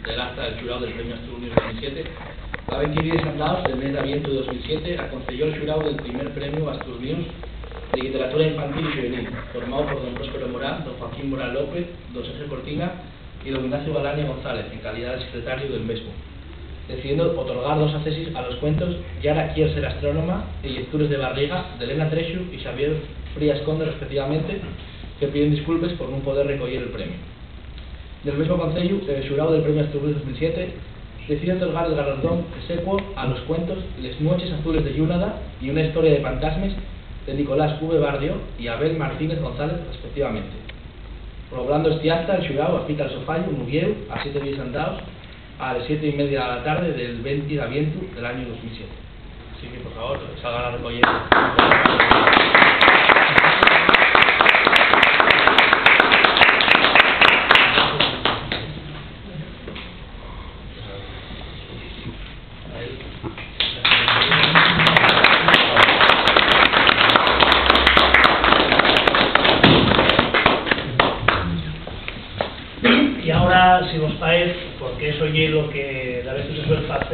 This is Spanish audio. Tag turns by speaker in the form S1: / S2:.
S1: del acta del xurau del Premio Asturias 2007, la 20 días andados del mes de aviento de 2007 aconselló el xurau del primer premio Asturias de literatura infantil y juvenil, formado por don Próspero Morán, don Joaquín Morán López, don Sergio Cortina y don Ignacio Galania González, en calidad de secretario del mismo, decidiendo otorgar dos accesis a los cuentos Yara quiere ser astrónoma y Lecturas de Barriga, de Elena Trexu y Xavier Frías Conde, respectivamente, que piden disculpas por no poder recoger el premio. Del mismo concello, el xurau del Premio Asturias 2007 decide otorgar el galardón exequo a los cuentos Les noches azules de Yúnada y Una historia de fantasmas de Nicolás V. Bardio y Abel Martínez González, respectivamente. Logrando este acta, el xurau afita el sofallo Mugueu a 7 días andados a las 7:30 de la tarde del 20 de aviento del año 2007. Así que, por favor, salgan a recoger.
S2: Y ahora, si vos parece, porque eso es lo que a veces se suele hacer.